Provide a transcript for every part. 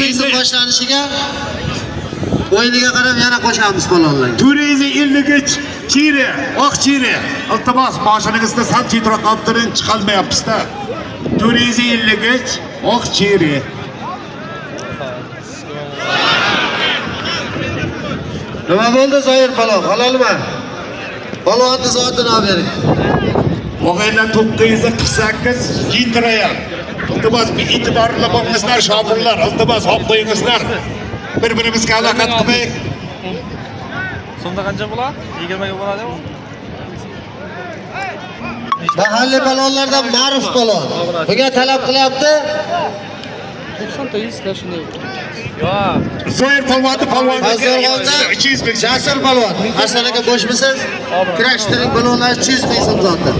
Turizm boshlanishiga o'yiniga qarab yana qo'shamiz palonlarga. Turizm 53 chiri, oq chiri. Iltimos, mashinangizda sal chetroq olib turing, chiqolmayapsiz-da. Turizm 53 oq chiri. Nima bo'ldi Zoir palon? Halolmi? Palonni zotini olib bering. O'g'aylar 948 jintirayam. Iltimos, bir e'tiborli bo'lingizlar, shopirlar. Iltimos, olib qo'yingizlar. Bir-birimizga aloqa qilmaylik. So'mda qancha bo'ladi? 20 ga bo'ladimi? Mahalliy palonlardan ma'ruf palon. Bunga talab qilyapti. 90 ta 100 ta shunday. Yo'q. Zoir polvonni Pazarg'onda 200 ming. Jasur palon. Hasanaga bo'shmisiz? Kurashtiring palonlar 200 ming so'm zotda.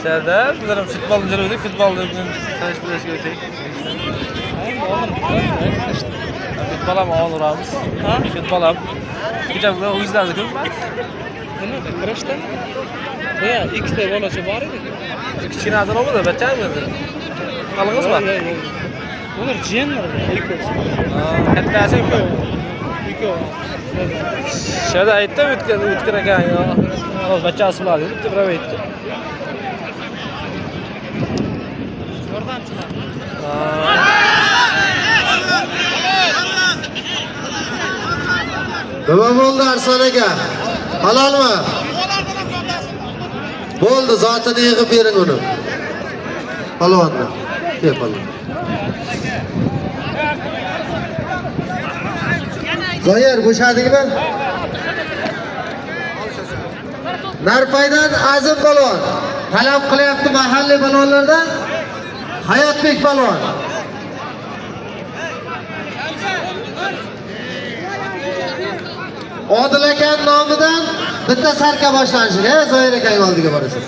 Serdar, bizlar futbol o'ynadik, futbolni tanish bilashga o'tdik. Futbol ham o'ynaymiz. Futbol ham. Kecha bilan o'yinlarni ko'rib. Nima kurashda? Ya, ikkita bolacha bor edi. Kichkina azroqda bachchami? Qalingizmi? Ular jiyanlar, ikkosi. Kattasi yo'q. Ikkovi. Shada aytdim o'tkir ekan. Bachchasi bilan deb birov aytdi. Yordamchilar. Nima bo'ldi Arslon aka? Halolmi? Bo'ldi, zotini yig'ib bering uni. Palonni. Kel palon. Zoir bo'shadingmi? Narpaydan Azim palon. Talab qilyapti mahalliy palonlardan. Hayotbek palon. Odil aka nomidan bitta sarka boshlanishiga, Zoir akaning oldiga borasiz.